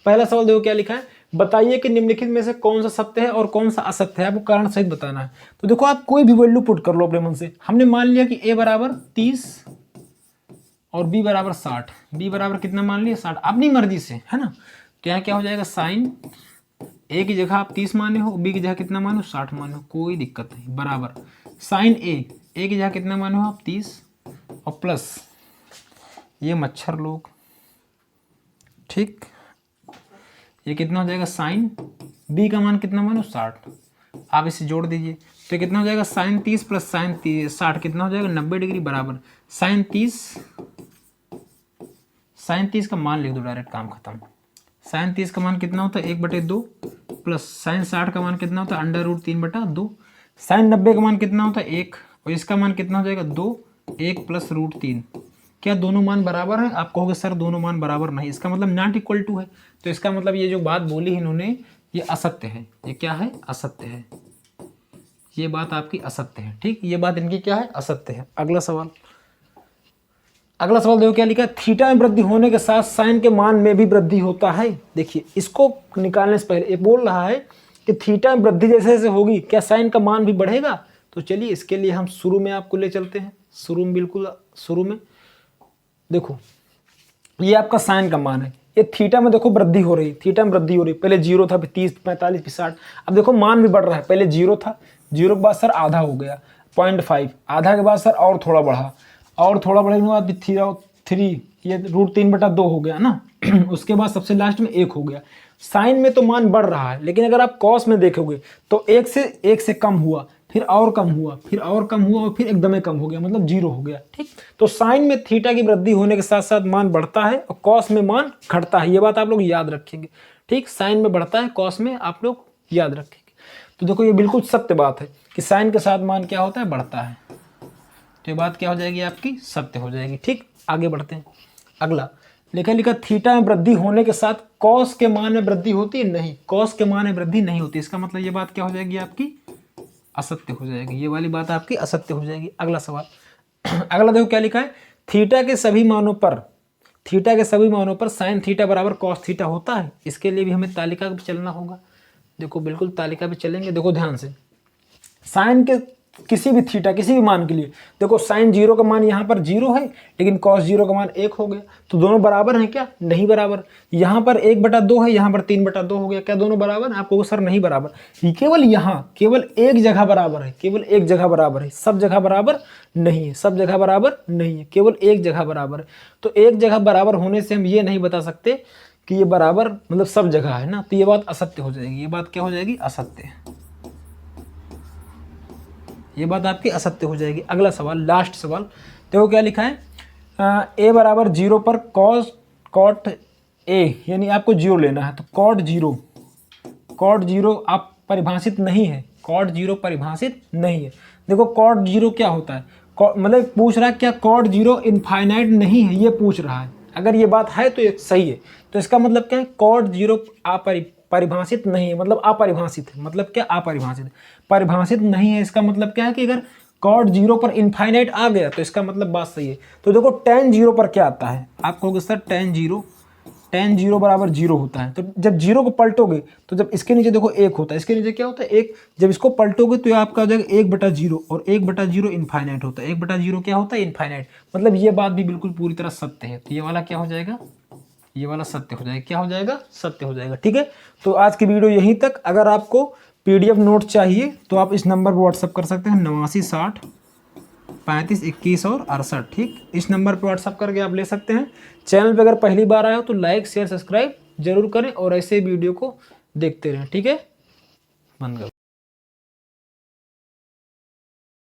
S1: पहला सवाल देखो क्या लिखा है, बताइए कि निम्नलिखित में से कौन सा सत्य है और कौन सा असत्य है, आपको कारण सहित बताना है। तो देखो आप कोई भी वैल्यू पुट कर लो अपने मन से। हमने मान लिया कि a बराबर 30 और b बराबर 60, b बराबर कितना मान लिया 60, अपनी मर्जी से, है ना। तो यहाँ क्या हो जाएगा, साइन a की जगह आप 30 माने हो, b की जगह कितना मानो 60 माने हो, कोई दिक्कत नहीं, बराबर साइन a की जगह कितना माने हो आप 30 और प्लस ये मच्छर लोग, ठीक, ये कितना हो जाएगा साइन b का मान कितना मानो 60, आप इसे जोड़ दीजिए तो कितना हो जाएगा साइन 30 प्लस साइन 60 कितना हो जाएगा 90 डिग्री, बराबर साइन 30 का मान लिख दो डायरेक्ट, काम खत्म। साइन 30 का मान कितना होता है 1/2 प्लस साइन 60 का मान कितना होता है √3/2, साइन 90 का मान कितना होता है 1 और इसका मान कितना हो जाएगा 2, 1 प्लस √3। क्या दोनों मान बराबर है? आप कहोगे सर दोनों मान बराबर नहीं, इसका मतलब नॉट इक्वल टू है। तो इसका मतलब ये जो बात बोली इन्होंने ये असत्य है। ये क्या है? असत्य है। ये बात आपकी असत्य है। ठीक, ये बात इनकी क्या है? असत्य है। अगला सवाल देखो क्या लिखा है, थीटा में वृद्धि होने के साथ साइन के मान में भी वृद्धि होता है। देखिए इसको निकालने से पहले ये बोल रहा है कि थीटा में वृद्धि जैसे जैसे होगी क्या साइन का मान भी बढ़ेगा। तो चलिए इसके लिए हम शुरू में आपको ले चलते हैं, शुरू में, बिल्कुल शुरू में। देखो ये आपका साइन का मान है, ये थीटा में देखो वृद्धि हो रही, थीटा में वृद्धि हो रही। पहले 0 था, फिर 30, 45, फिर 60। अब देखो मान भी बढ़ रहा है, पहले 0 था, 0 के बाद सर आधा हो गया 0.5, आधा के बाद सर और थोड़ा बढ़ा, और थोड़ा बढ़ने के बाद 3, ये √3/2 हो गया ना। उसके बाद सबसे लास्ट में 1 हो गया। साइन में तो मान बढ़ रहा है, लेकिन अगर आप कॉस में देखोगे तो 1 से कम हुआ, फिर और कम हुआ, फिर और कम हुआ और फिर एकदम कम हो गया, मतलब 0 हो गया। ठीक, तो साइन में थीटा की वृद्धि होने के साथ साथ मान बढ़ता है और कॉस में मान घटता है। ये बात आप लोग याद रखेंगे। ठीक, साइन में बढ़ता है, कॉस में आप लोग याद रखेंगे। तो देखो ये बिल्कुल सत्य बात है कि साइन के साथ मान क्या होता है? बढ़ता है। तो ये बात क्या हो जाएगी आपकी? सत्य हो जाएगी। ठीक, आगे बढ़ते हैं। अगला लिखा थीटा में वृद्धि होने के साथ कॉस के मान में वृद्धि होती है? नहीं, कॉस के मान में वृद्धि नहीं होती। इसका मतलब ये बात क्या हो जाएगी आपकी? असत्य हो जाएगी। ये वाली बात आपकी असत्य हो जाएगी। अगला सवाल अगला देखो क्या लिखा है, थीटा के सभी मानों पर साइन थीटा बराबर कॉस थीटा होता है। इसके लिए भी हमें तालिका भी चलना होगा। देखो बिल्कुल तालिका पे चलेंगे, देखो ध्यान से, साइन के किसी भी थीटा किसी भी मान के लिए, देखो साइन 0 का मान यहाँ पर 0 है लेकिन कॉस 0 का मान 1 हो गया, तो दोनों बराबर हैं क्या? नहीं बराबर। यहाँ पर 1/2 है, यहाँ पर 3/2 हो गया, क्या दोनों बराबर? आपको सर नहीं बराबर, ये केवल यहाँ केवल एक जगह बराबर है, केवल एक जगह बराबर है, सब जगह बराबर नहीं है, सब जगह बराबर नहीं है, केवल एक जगह बराबर है। तो एक जगह बराबर होने से हम ये नहीं बता सकते कि ये बराबर मतलब सब जगह है ना, तो ये बात असत्य हो जाएगी, ये बात क्या हो जाएगी? असत्य, ये बात आपकी असत्य हो जाएगी। अगला सवाल, लास्ट सवाल, देखो क्या लिखा है, a बराबर 0 पर कॉट ए, यानी आपको 0 लेना है, तो कॉट 0 आप परिभाषित नहीं है, कॉट 0 परिभाषित नहीं है। देखो कॉट 0 क्या होता है, मतलब पूछ रहा है क्या कॉट 0 इनफाइनाइट नहीं है, ये पूछ रहा है। अगर ये बात है तो ये सही है, तो इसका मतलब क्या है? कॉट 0 परिभाषित नहीं है, मतलब अपरिभाषित है, मतलब क्या? अपरिभाषित, परिभाषित नहीं है, इसका मतलब क्या है कि अगर कॉट 0 पर इनफाइनाइट आ गया तो इसका मतलब बात सही है। तो देखो tan 0 पर क्या आता है, आप कहोगे सर tan 0 बराबर 0 होता है, तो जब 0 को पलटोगे तो जब इसके नीचे देखो 1 होता है, इसके नीचे क्या होता है? 1, जब इसको पलटोगे तो ये आपका हो जाएगा 1/0, और 1/0 इनफाइनाइट होता है, 1/0 क्या होता है? इनफाइनाइट। मतलब ये बात भी बिल्कुल पूरी तरह सत्य है, तो ये वाला क्या हो जाएगा? ये वाला सत्य हो जाएगा, क्या हो जाएगा? सत्य हो जाएगा। ठीक है, तो आज की वीडियो यहीं तक। अगर आपको PDF नोट चाहिए तो आप इस नंबर पर व्हाट्सअप कर सकते हैं, 89 60 35 21 और 68। ठीक, इस नंबर पर व्हाट्सअप करके आप ले सकते हैं। चैनल पर अगर पहली बार आए हो तो लाइक शेयर सब्सक्राइब जरूर करें और ऐसे वीडियो को देखते रहें। ठीक है, बंद कर।